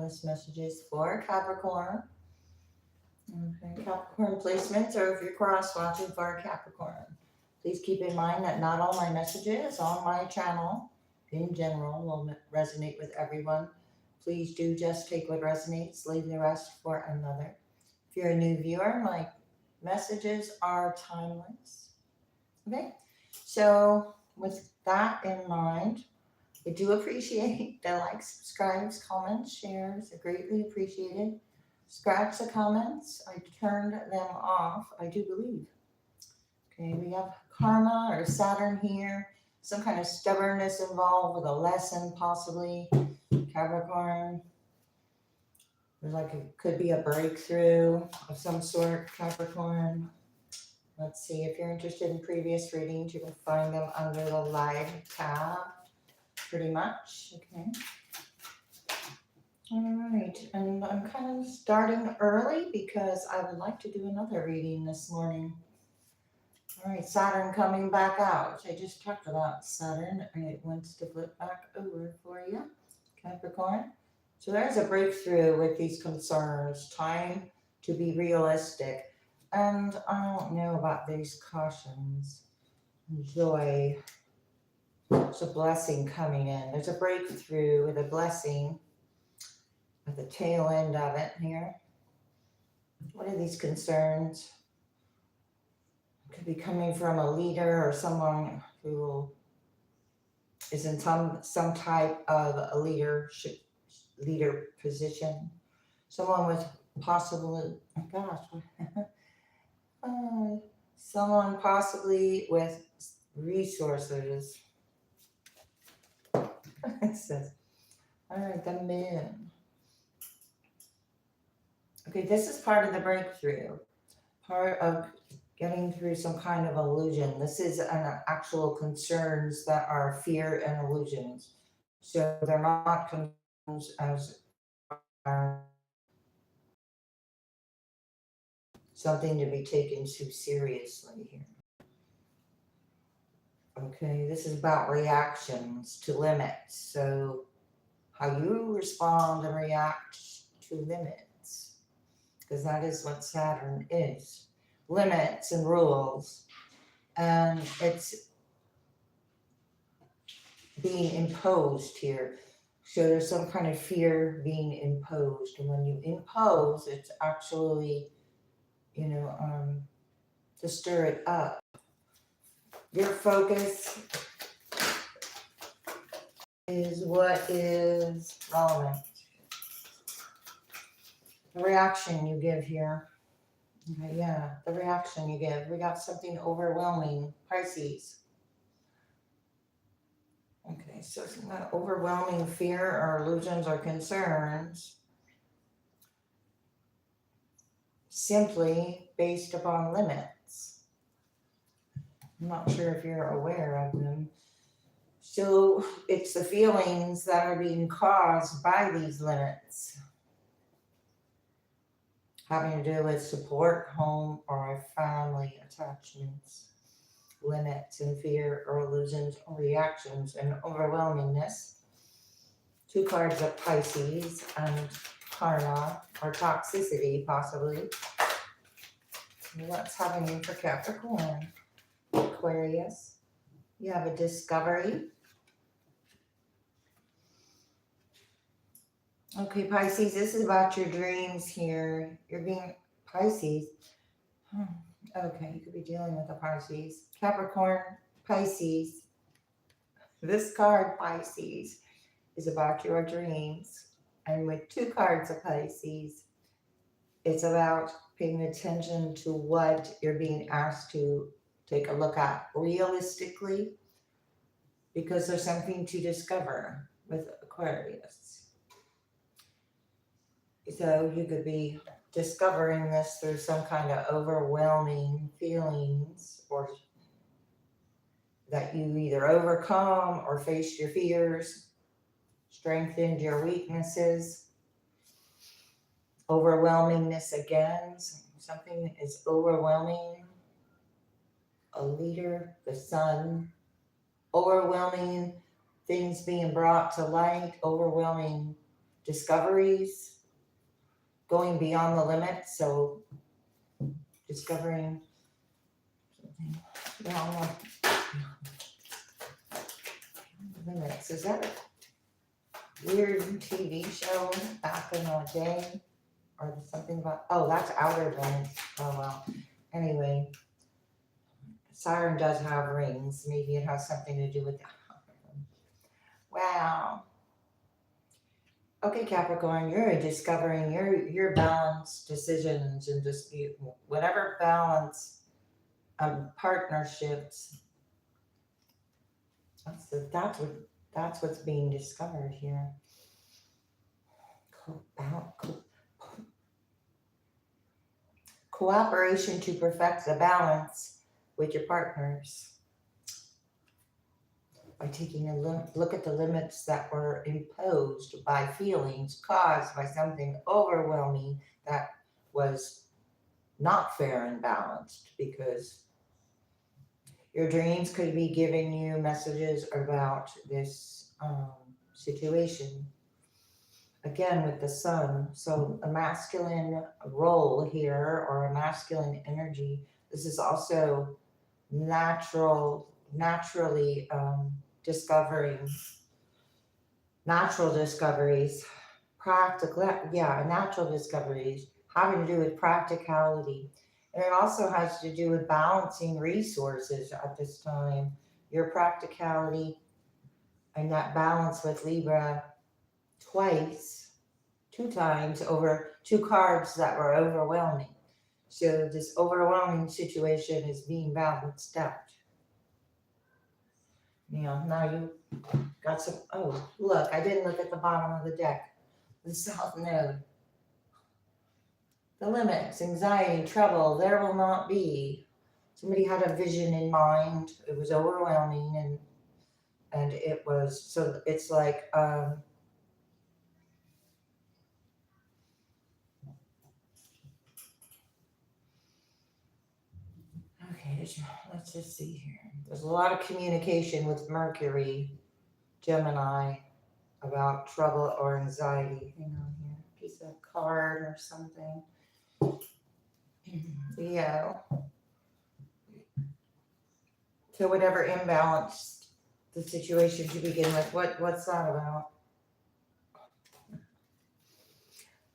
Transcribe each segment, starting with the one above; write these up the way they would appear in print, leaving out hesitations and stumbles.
this message is for Capricorn. Okay, Capricorn placements, or if you're cross watching for a Capricorn. Please keep in mind that not all my messages on my channel in general will resonate with everyone. Please do just take what resonates, leave the rest for another. If you're a new viewer, my messages are timeless. Okay, so with that in mind, I do appreciate the likes, subscribes, comments, shares. They're greatly appreciated. Scratch the comments. I turned them off, I do believe. Okay, we have karma or Saturn here. Some kind of stubbornness involved with a lesson, possibly. Capricorn. There's like it could be a breakthrough of some sort, Capricorn. Let's see, if you're interested in previous readings, you can find them under the live tab, pretty much. Okay. All right, and I'm kind of starting early because I would like to do another reading this morning. All right, Saturn coming back out. I just talked about Saturn, and it wants to flip back over for you, Capricorn. So there's a breakthrough with these concerns, time to be realistic. And I don't know about these cautions. Joy. There's a blessing coming in. There's a breakthrough with a blessing at the tail end of it here. What are these concerns? It could be coming from a leader or someone who is in some type of a leader position. Someone with possibly, oh gosh, someone possibly with resources. It says, all right, the moon. Okay, this is part of the breakthrough, part of getting through some kind of illusion. This is an actual concerns that are fear and illusions. So they're not concerns as something to be taken too seriously here. Okay, this is about reactions to limits. So how you respond and react to limits, because that is what Saturn is. Limits and rules. And it's being imposed here. So there's some kind of fear being imposed. And when you impose, it's actually, to stir it up. Your focus is what is relevant. The reaction you give here. Okay, yeah, the reaction you give. We got something overwhelming, Pisces. Okay, so it's not overwhelming fear or illusions or concerns. Simply based upon limits. I'm not sure if you're aware of them. So it's the feelings that are being caused by these limits. Having to do with support, home, or family attachments. Limits and fear or illusions or reactions and overwhelmingness. 2 cards of Pisces and karma or toxicity, possibly. What's happening for Capricorn? Aquarius. You have a discovery. Okay, Pisces, this is about your dreams here. You're being Pisces. Okay, you could be dealing with a Pisces. Capricorn, Pisces. This card, Pisces, is about your dreams. And with 2 cards of Pisces, it's about paying attention to what you're being asked to take a look at realistically, because there's something to discover with Aquarius. So you could be discovering this through some kind of overwhelming feelings, or that you either overcome or faced your fears, strengthened your weaknesses. Overwhelmingness again, something is overwhelming. A leader, the sun, overwhelming things being brought to light, overwhelming discoveries, going beyond the limits. So discovering something beyond the limits. Is that a weird TV show back in the day? Or something about, oh, that's outer limits. Oh, well. Anyway, Saturn does have rings. Maybe it has something to do with that. Wow. Okay, Capricorn, you're discovering your balance decisions and dispute, whatever balance partnerships. That's what's being discovered here. Cooperation to perfect the balance with your partners. By taking a look at the limits that were imposed by feelings caused by something overwhelming that was not fair and balanced, because your dreams could be giving you messages about this situation. Again, with the sun, so a masculine role here, or a masculine energy. This is also naturally discovering natural discoveries, natural discoveries having to do with practicality. And it also has to do with balancing resources at this time. Your practicality and that balance with Libra two times over two cards that were overwhelming. So this overwhelming situation is being balanced out. Now you got some, oh, look, I didn't look at the bottom of the deck. The South Node. The limits, anxiety, trouble, there will not be. Somebody had a vision in mind. It was overwhelming, and it was, so it's like, okay, let's just see here. There's a lot of communication with Mercury, Gemini, about trouble or anxiety. Hang on here, piece of card or something. Yeah. So whatever imbalanced the situation to begin with, what's that about?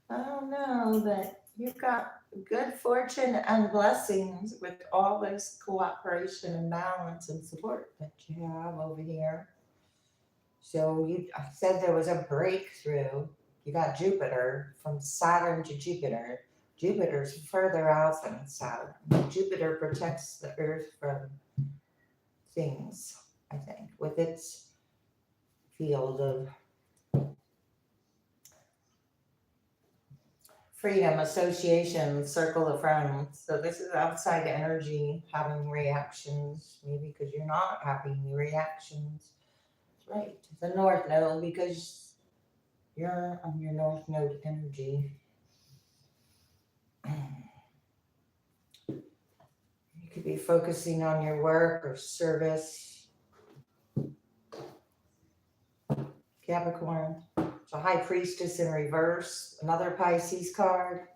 I don't know, but you've got good fortune and blessings with all this cooperation and balance and support that you have over here. So I said there was a breakthrough. You got Jupiter, from Saturn to Jupiter. Jupiter's further out than Saturn. Jupiter protects the Earth from things, I think, with its field of freedom, association, circle of friends. So this is outside energy having reactions, maybe because you're not having reactions. That's right. The North Node, because you're on your North Node energy. You could be focusing on your work or service. Capricorn. So High Priestess in reverse, another Pisces card,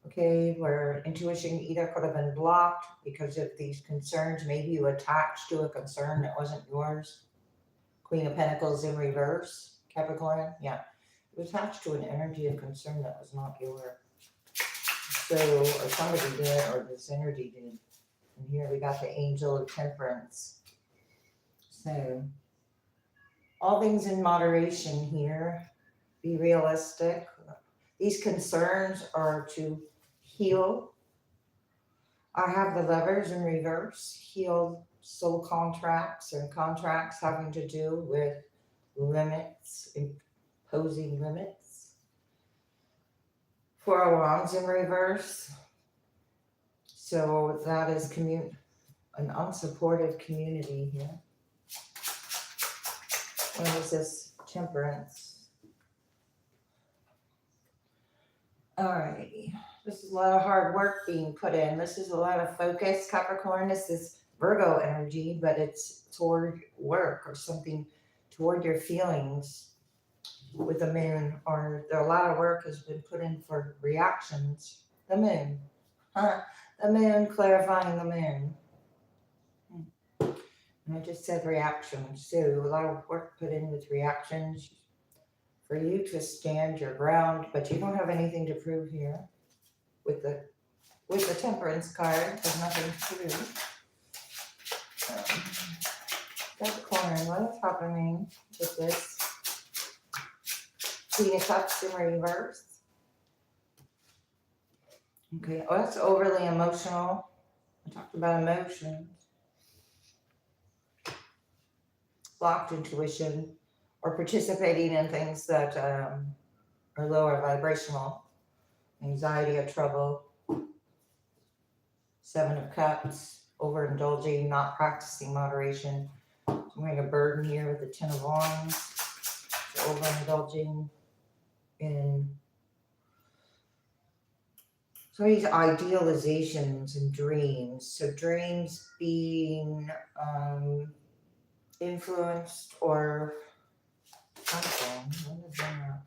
okay, where intuition either could have been blocked because of these concerns. Maybe you attached to a concern that wasn't yours. Queen of Pentacles in reverse, Capricorn, yeah. You attached to an energy of concern that was not yours. So, or somebody did, or this energy did. And here we got the Angel of Temperance. So, all things in moderation here. Be realistic. These concerns are to heal. I have the Lovers in reverse. Heal soul contracts and contracts having to do with limits, imposing limits. Four of Wands in reverse. So that is an unsupportive community here. What is this? Temperance. Alrighty. This is a lot of hard work being put in. This is a lot of focus, Capricorn. This is Virgo energy, but it's toward work or something, toward your feelings. with the moon, or a lot of work has been put in for reactions. The moon. Huh? The moon, clarifying the moon. And I just said reactions too. A lot of work put in with reactions for you to stand your ground, but you don't have anything to prove here with the Temperance card. There's nothing to prove. Capricorn, what is happening with this? Queen of Cups in reverse. Okay, oh, that's overly emotional. I talked about emotions. Blocked intuition, or participating in things that are lower vibrational. Anxiety or trouble. Seven of Cups, overindulging, not practicing moderation. So I'm going to burden here with the Ten of Wands. So overindulging in so these idealizations and dreams. So dreams being influenced or something. What is that?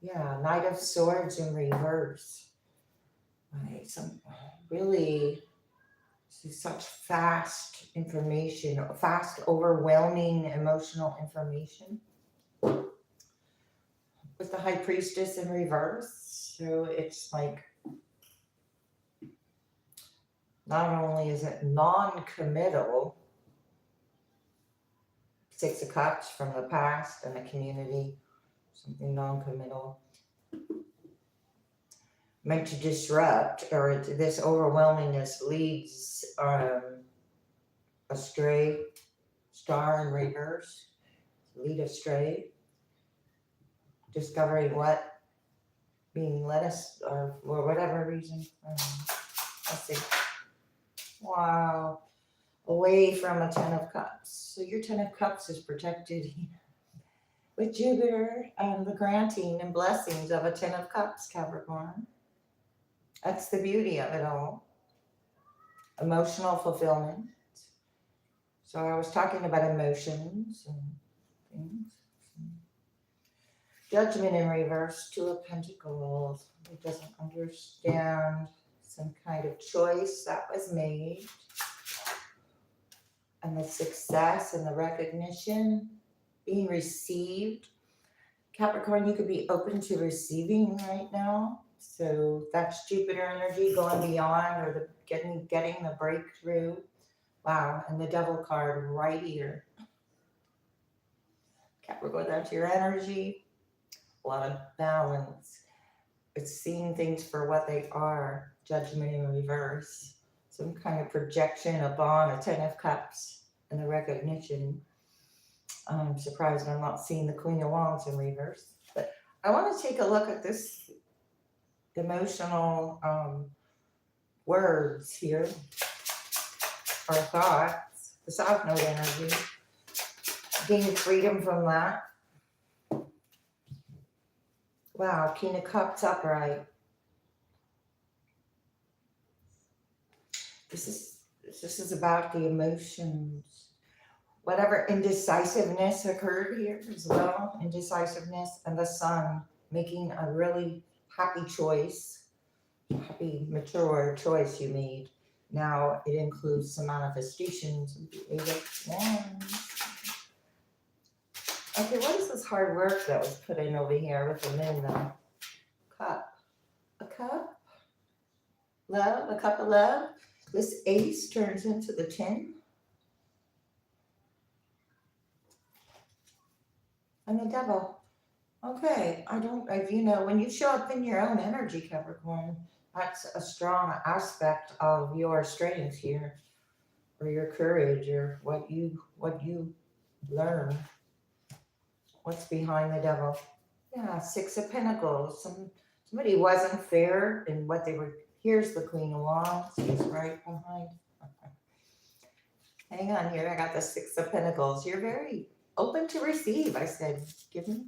Yeah, Knight of Swords in reverse. Right, some really such fast information, fast, overwhelming emotional information. With the High Priestess in reverse. So it's like, not only is it non-committal, Six of Cups from the past and the community, something non-committal, meant to disrupt, or this overwhelmingness leads astray, Star in reverse, lead astray, discovering what, being led us, or for whatever reason, let's see. Wow. Away from a Ten of Cups. So your Ten of Cups is protected with Jupiter and the granting and blessings of a Ten of Cups, Capricorn. That's the beauty of it all. Emotional fulfillment. So I was talking about emotions and things. Judgment in reverse, Two of Pentacles. It doesn't understand some kind of choice that was made. And the success and the recognition being received. Capricorn, you could be open to receiving right now. So that's Jupiter energy going beyond, or the getting the breakthrough. Wow, and the Devil card right here. Capricorn, that's your energy. A lot of balance. It's seeing things for what they are. Judgment in reverse. Some kind of projection upon a Ten of Cups and the recognition. I'm surprised I'm not seeing the Queen of Wands in reverse. But I want to take a look at this emotional words here, or thoughts, the South Node energy. Gain freedom from that. Wow, King of Cups upright. This is about the emotions. Whatever indecisiveness occurred here as well, indecisiveness, and the Sun making a really happy choice, happy, mature choice you made. Now it includes some manifestations of the Eight of Wands. Okay, what is this hard work that was put in over here with the moon though? Cup. A cup? Love? A cup of love? This ace turns into the 10. And the Devil. Okay, when you show up in your own energy, Capricorn, that's a strong aspect of your strength here, or your courage, or what you learn. What's behind the Devil? Yeah, Six of Pentacles. Somebody wasn't fair in what they were. Here's the Queen of Wands. She's right behind. Hang on here. I got the Six of Pentacles. You're very open to receive. I said, give me.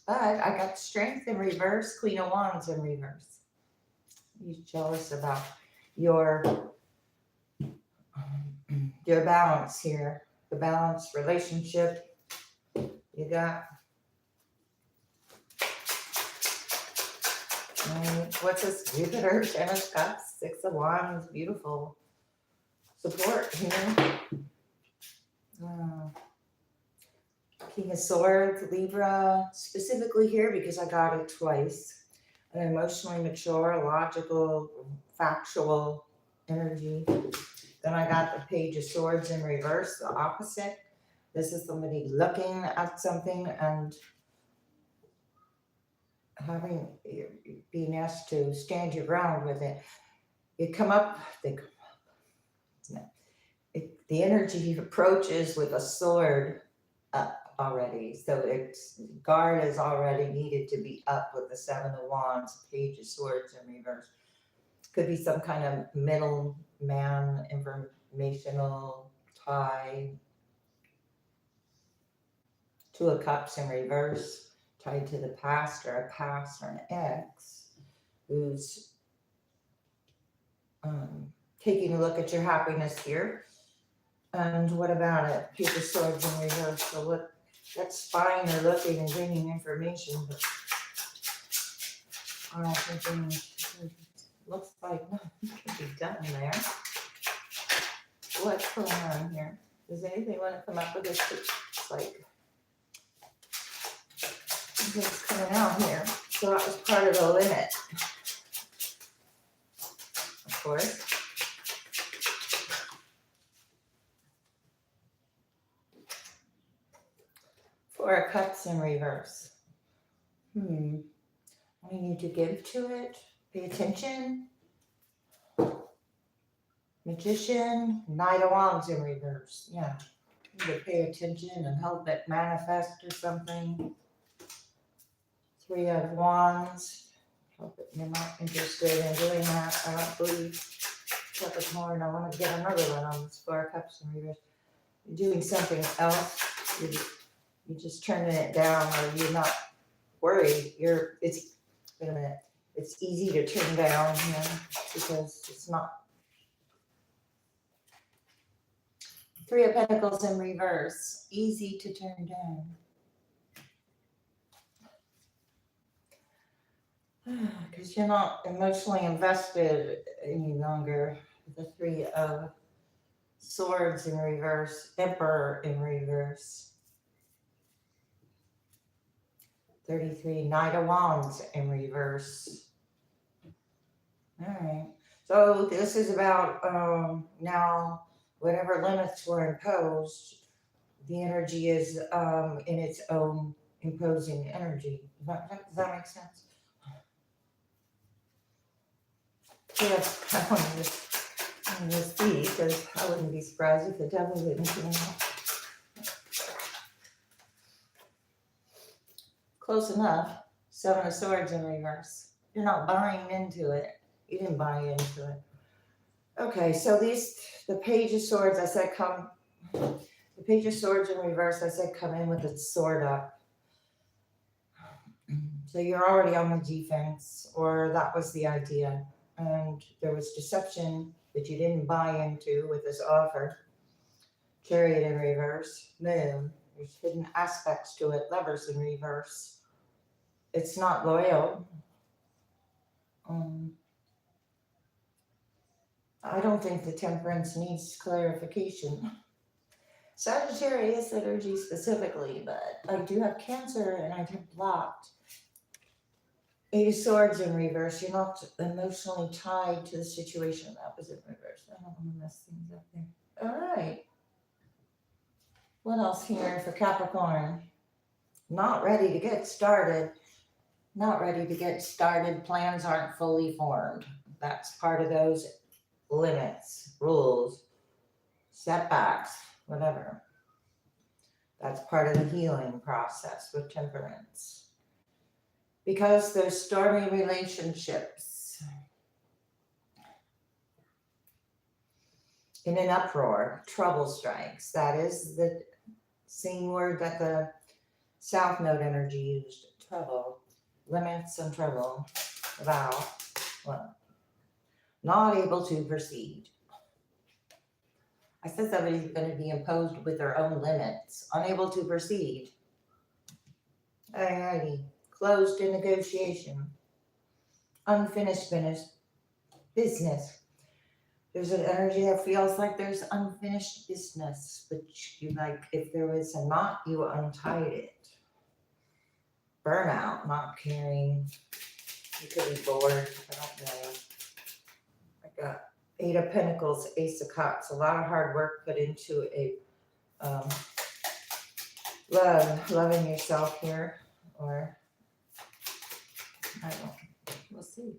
But I got Strength in reverse, Queen of Wands in reverse. He's jealous about your balance here. The balance relationship. You got Right. What's this? Jupiter, Ten of Cups, Six of Wands, beautiful support here. King of Swords, Libra, specifically here because I got it twice. An emotionally mature, logical, factual energy. Then I got the Page of Swords in reverse, the opposite. This is somebody looking at something and being asked to stand your ground with it. You come up, the energy approaches with a sword up already. So its guard is already needed to be up with the Seven of Wands, Page of Swords in reverse. Could be some kind of middleman, informational tie. Two of Cups in reverse, tied to the past or a past or an ex who's taking a look at your happiness here. And what about it? Page of Swords in reverse. So what? That's spying or looking and gaining information, but I don't think it looks like nothing can be done there. What's going on here? Does anything want to come up with this? It's like something's coming out here. So that was part of the limit, of course. Four of Cups in reverse. What do you need to give to it? Pay attention. Magician, Knight of Wands in reverse. Yeah, you need to pay attention and help it manifest or something. Three of Wands. Help it. You're not interested in doing that, I don't believe. Capricorn, I want to get another one on this Four of Cups in reverse. You're doing something else. You're just turning it down, or you're not worried. Wait a minute. It's easy to turn down here because it's not. Three of Pentacles in reverse. Easy to turn down. Because you're not emotionally invested any longer. The Three of Swords in reverse. Emperor in reverse. 33, Knight of Wands in reverse. All right. So this is about now whatever limits were imposed, the energy is in its own imposing energy. Does that make sense? Yes, I wanted to see, because I wouldn't be surprised if the devil didn't come out. Close enough. Seven of Swords in reverse. You're not buying into it. You didn't buy into it. Okay, so the Page of Swords, I said the Page of Swords in reverse, I said come in with its sword up. So you're already on the defense, or that was the idea. And there was deception that you didn't buy into with this offer. Chariot in reverse. Moon. There's hidden aspects to it. Lovers in reverse. It's not loyal. I don't think the Temperance needs clarification. Sagittarius energy specifically, but I do have Cancer and I have blocked. Eight of Swords in reverse. You're not emotionally tied to the situation. That was in reverse. I don't want to mess things up there. All right. What else here for Capricorn? Not ready to get started. Not ready to get started. Plans aren't fully formed. That's part of those limits, rules, setbacks, whatever. That's part of the healing process with Temperance. Because there's stormy relationships in an uproar, trouble strikes. That is the same word that the South Node energy used, trouble. Limits and trouble. About, well, not able to proceed. I said somebody's going to be imposed with their own limits. Unable to proceed. Alrighty. Closed in negotiation. unfinished business. There's an energy that feels like there's unfinished business, but you like if there was a knot, you untied it. Burnout, not caring. You could be bored. I don't know. I got Eight of Pentacles, Ace of Cups. A lot of hard work put into a loving yourself here, or I don't know. We'll see.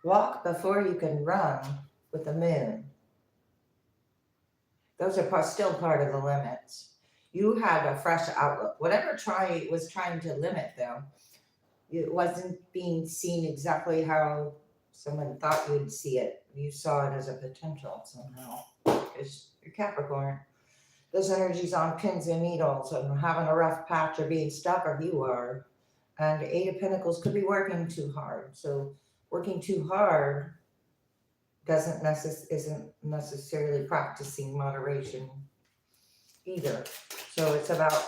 Walk before you can run with the moon. Those are still part of the limits. You had a fresh outlook. Whatever was trying to limit them, it wasn't being seen exactly how someone thought you would see it. You saw it as a potential somehow, because you're Capricorn. Those energies on pins and needles and having a rough patch or being stuck, or you are. And Eight of Pentacles could be working too hard. So working too hard isn't necessarily practicing moderation either. So it's about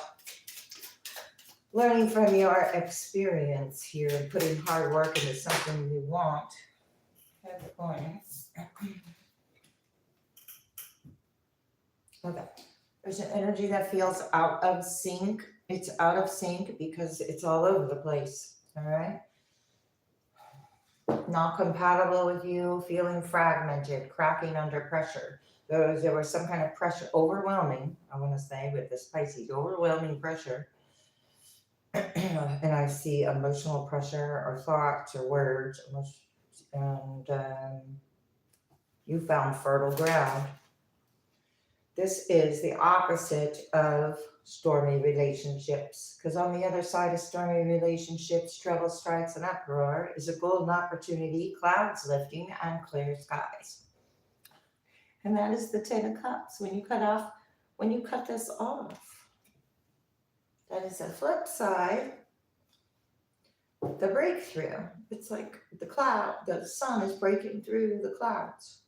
learning from your experience here and putting hard work into something you want. Capricorn. Okay. There's an energy that feels out of sync. It's out of sync because it's all over the place. All right. Not compatible with you, feeling fragmented, cracking under pressure. There was some kind of pressure, overwhelming, I want to say, with this Pisces, overwhelming pressure. And I see emotional pressure or thoughts or words, and you found fertile ground. This is the opposite of stormy relationships, because on the other side of stormy relationships, trouble strikes and uproar is a golden opportunity, clouds lifting, and clear skies. And that is the Ten of Cups. When you cut this off, that is the flip side, the breakthrough. It's like the sun is breaking through the clouds.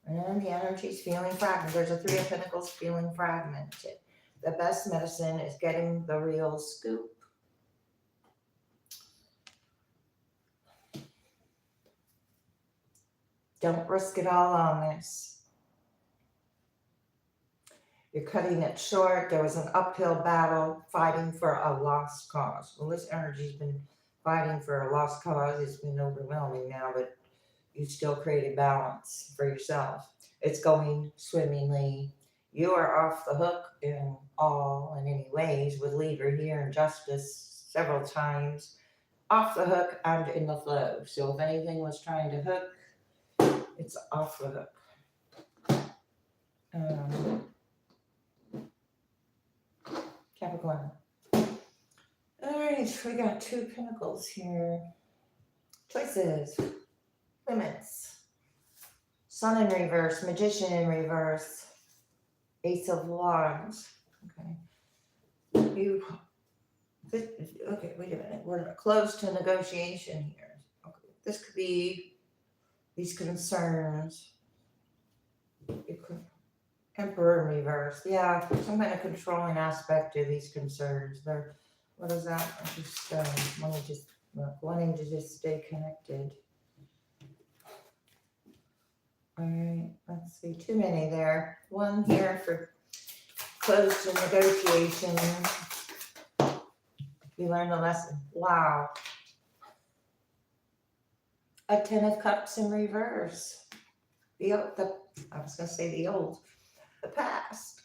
And the energy is feeling fragmented. There's a Three of Pentacles feeling fragmented. The best medicine is getting the real scoop. Don't risk it all on this. You're cutting it short. There was an uphill battle fighting for a lost cause. Well, this energy's been fighting for a lost cause. It's been overwhelming now, but you still created balance for yourself. It's going swimmingly. You are off the hook in any ways with Libra here and Justice several times. Off the hook and in the flow. So if anything was trying to hook, it's off the hook. Capricorn. All right, we got Two Pentacles here. Choices. Limits. Sun in reverse, Magician in reverse, Ace of Wands. Okay. Okay, wait a minute. We're close to negotiation here. Okay. This could be these concerns. Emperor in reverse. Yeah, some kind of controlling aspect to these concerns. What is that? Wanting to just stay connected. All right, let's see, too many there. One here for close to negotiation. You learned a lesson. Wow. A Ten of Cups in reverse. The past.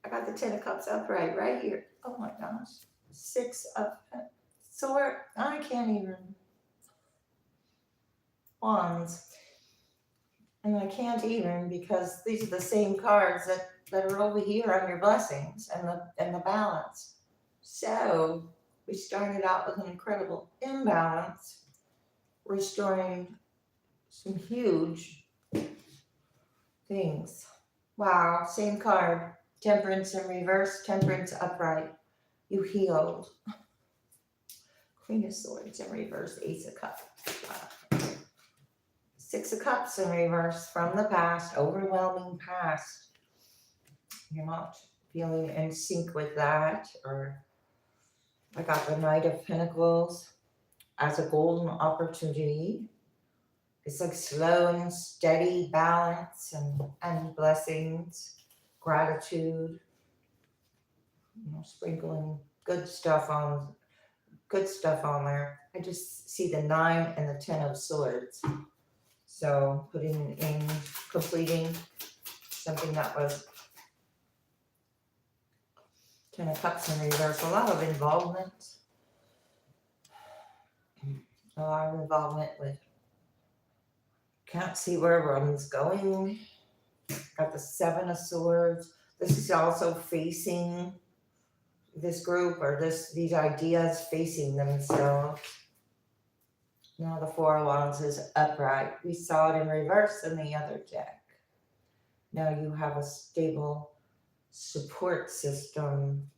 I got the Ten of Cups upright right here. Oh my gosh. Six of Swords. I can't even. Wands. And I can't even, because these are the same cards that are over here on your blessings and the balance. So we started out with an incredible imbalance, restoring some huge things. Wow, same card. Temperance in reverse, Temperance upright. You healed. Queen of Swords in reverse, Ace of Cups. Wow. Six of Cups in reverse from the past, overwhelming past. You're not feeling in sync with that. Or I got the Knight of Pentacles. as a golden opportunity. It's like slow and steady balance and blessings, gratitude, sprinkling good stuff on there. I just see the 9 and the 10 of swords. So putting in, completing something that was 10 of Cups in reverse. A lot of involvement. A lot of involvement with, can't see where one's going. Got the 7 of Swords. This is also facing this group or these ideas facing themselves. Now the 4 of Wands is upright. We saw it in reverse in the other deck. Now you have a stable support system.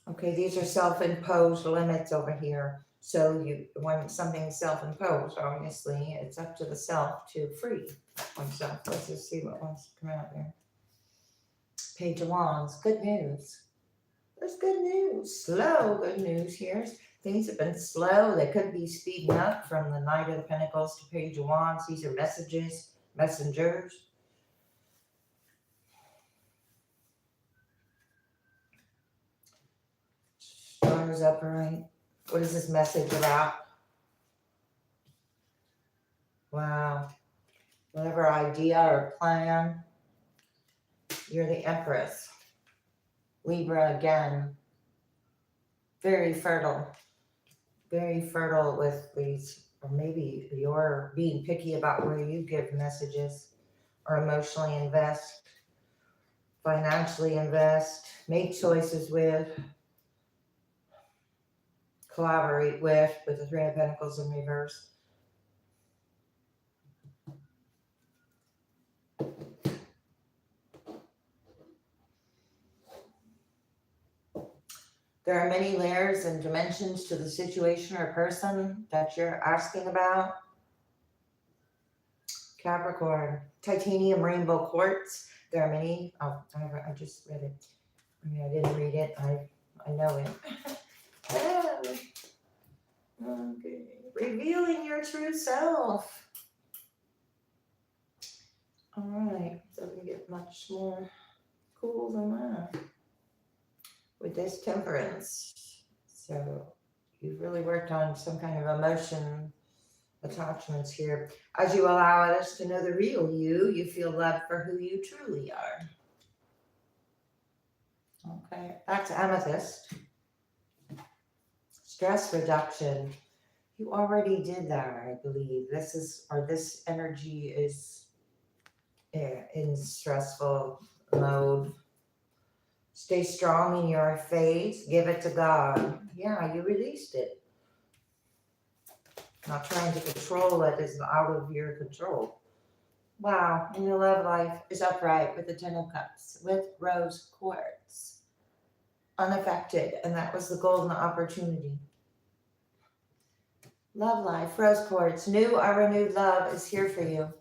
Okay, these are self-imposed limits over here. So when something's self-imposed, obviously, it's up to the self to free oneself. Let's just see what wants to come out there. Page of Wands, good news. There's good news, slow good news here. Things have been slow. They could be speeding up from the Knight of the Pentacles to Page of Wands. These are messages, messengers. Stars upright. What is this message about? Wow. Whatever idea or plan. You're the Empress. Libra again. Very fertile. Very fertile with these, or maybe you're being picky about where you give messages or emotionally invest, financially invest, make choices with, collaborate with the 3 of Pentacles in reverse. There are many layers and dimensions to the situation or person that you're asking about. Capricorn, titanium rainbow quartz. There are many. Oh, I just read it. I mean, I didn't read it. I know it. Okay. Revealing your true self. All right. Doesn't get much more cool than that. With this Temperance. So you've really worked on some kind of emotion attachments here. As you allow others to know the real you, you feel loved for who you truly are. Okay, that's Amethyst. Stress reduction. You already did that, I believe. This energy is in stressful mode. Stay strong in your faith. Give it to God. Yeah, you released it. Not trying to control it is out of your control. Wow, and your love life is upright with the 10 of Cups, with rose quartz. Unaffected, and that was the golden opportunity. Love life, rose quartz, new or renewed love is here for you.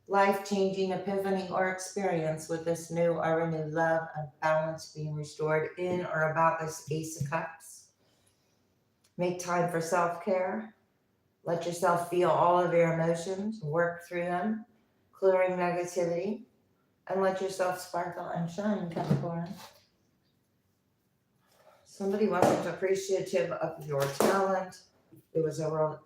Life-changing epiphany or experience with this new or renewed love and balance being restored in or about this Ace of Cups. Make time for self-care. Let yourself feel all of your emotions, work through them, clearing negativity, and let yourself sparkle and shine, Capricorn. Somebody wasn't appreciative of your talent. It was a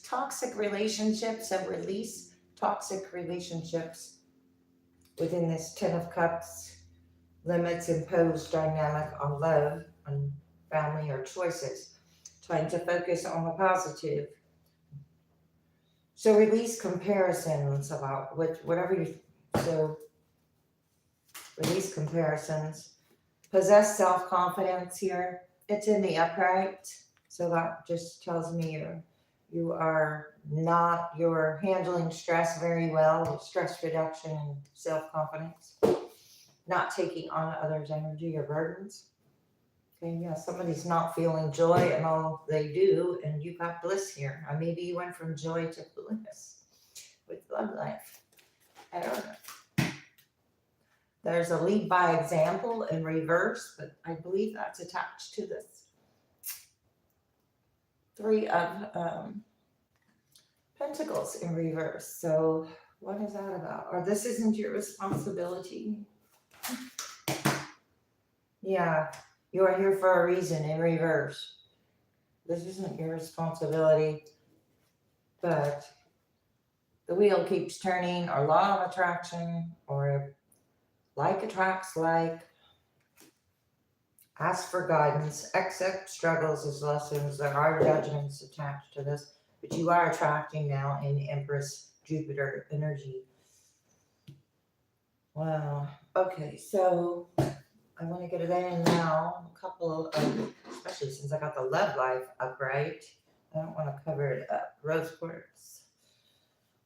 toxic relationships and release toxic relationships within this 10 of Cups. Limits imposed dynamic on love, on family, or choices. Trying to focus on the positive. So release comparisons about release comparisons. Possess self-confidence here. It's in the upright. So that just tells me you're handling stress very well, with stress reduction and self-confidence. Not taking on others' energy or burdens. Okay, yeah, somebody's not feeling joy in all they do, and you got bliss here. Or maybe you went from joy to bliss with love life. I don't know. There's a lead by example in reverse, but I believe that's attached to this Three of Pentacles in reverse. So what is that about? Or this isn't your responsibility. Yeah, you are here for a reason in reverse. This isn't your responsibility, but the wheel keeps turning, or law of attraction, or like attracts like. Ask for guidance, accept struggles as lessons. There are judgments attached to this, but you are attracting now in Empress Jupiter energy. Wow. Okay, so I want to get it in now. A couple of, especially since I got the love life upright, I don't want to cover it up. Rose quartz,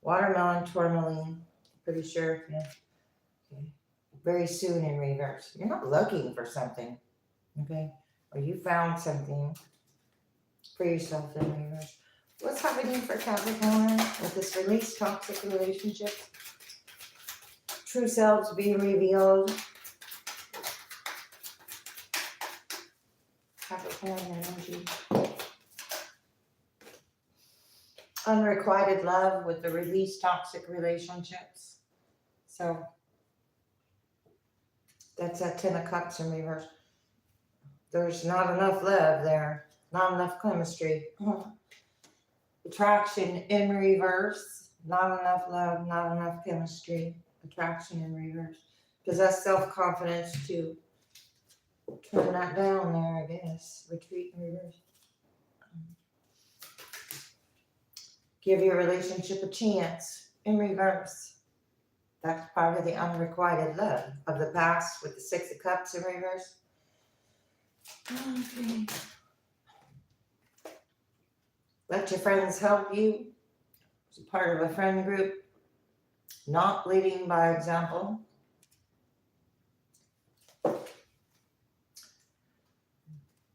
watermelon, tourmaline. Pretty sure. Yeah. Okay. Very soon in reverse. You're not looking for something. Okay, or you found something for yourself in reverse. What's happening for Capricorn with this release toxic relationship? True selves being revealed. Capricorn energy. Unrequited love with the release toxic relationships. So that's that 10 of Cups in reverse. There's not enough love there, not enough chemistry. Attraction in reverse, not enough love, not enough chemistry. Attraction in reverse. Possess self-confidence to turn that down there, I guess. Retreat in reverse. Give your relationship a chance in reverse. That's part of the unrequited love of the past with the 6 of Cups in reverse. Okay. Let your friends help you. As a part of a friend group. Not leading by example.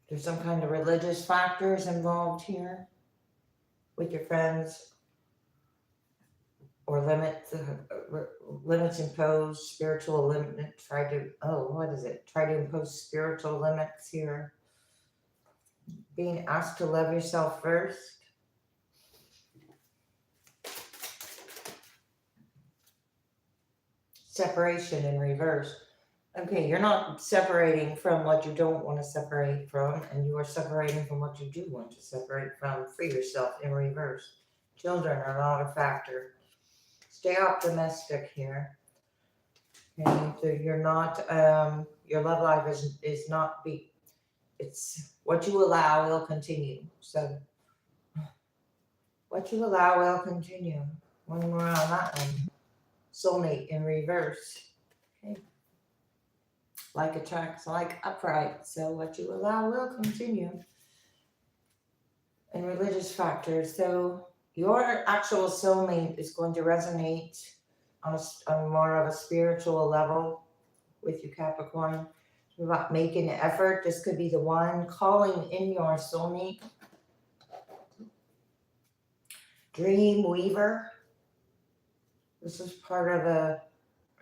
There's some kind of religious factors involved here with your friends. Or limits imposed, spiritual limit, try to impose spiritual limits here. Being asked to love yourself first. Separation in reverse. Okay, you're not separating from what you don't want to separate from, and you are separating from what you do want to separate from for yourself in reverse. Children are not a factor. Stay optimistic here. Okay, so you're not, your love life is not it's what you allow will continue. So, what you allow will continue. One more on that one. Soulmate in reverse. Okay. Like attracts like upright. So, what you allow will continue. And religious factors. So, your actual soulmate is going to resonate on more of a spiritual level with you, Capricorn. About making an effort. This could be the one calling in your soulmate. Dream weaver. This is part of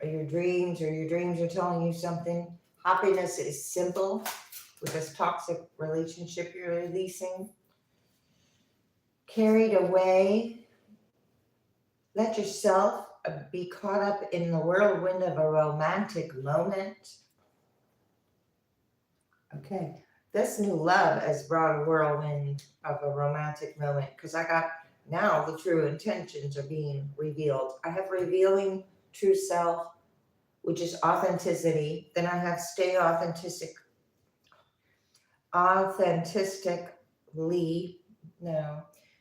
your dreams, or your dreams are telling you something. Happiness is simple with this toxic relationship you're releasing. Carried away. Let yourself be caught up in the whirlwind of a romantic moment. Okay, this new love has brought a whirlwind of a romantic moment, because I got now the true intentions are being revealed. I have revealing true self, which is authenticity. Then I have stay authentically,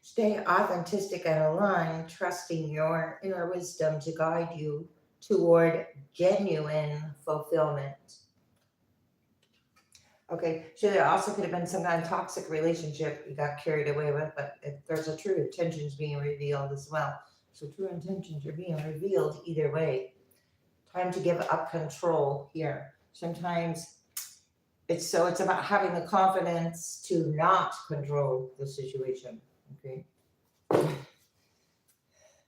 stay authentic and aligned, trusting your inner wisdom to guide you toward genuine fulfillment. Okay, so there also could have been some kind of toxic relationship you got carried away with, but there's a true intentions being revealed as well. So true intentions are being revealed either way. Time to give up control here. Sometimes it's about having the confidence to not control the situation. Okay.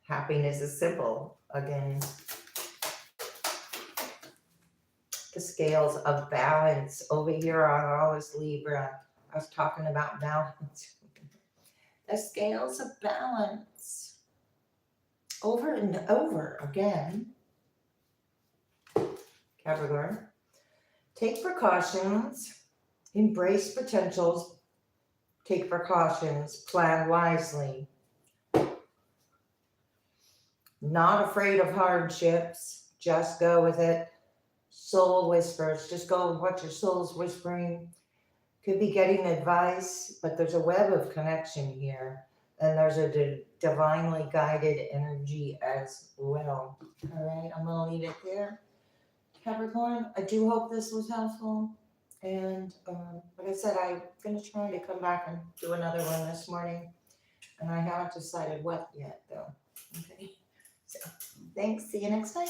Happiness is simple again. The scales of balance over here on all this Libra. I was talking about balance. The scales of balance. Over and over again. Capricorn. Take precautions. Embrace potentials. Take precautions. Plan wisely. Not afraid of hardships. Just go with it. Soul whispers. Just go with what your soul's whispering. Could be getting advice, but there's a web of connection here. And there's a divinely guided energy as well. All right, I'm going to leave it there. Capricorn, I do hope this was helpful. And like I said, I'm going to try to come back and do another one this morning. And I haven't decided what yet, though. Okay. So, thanks. See you next time.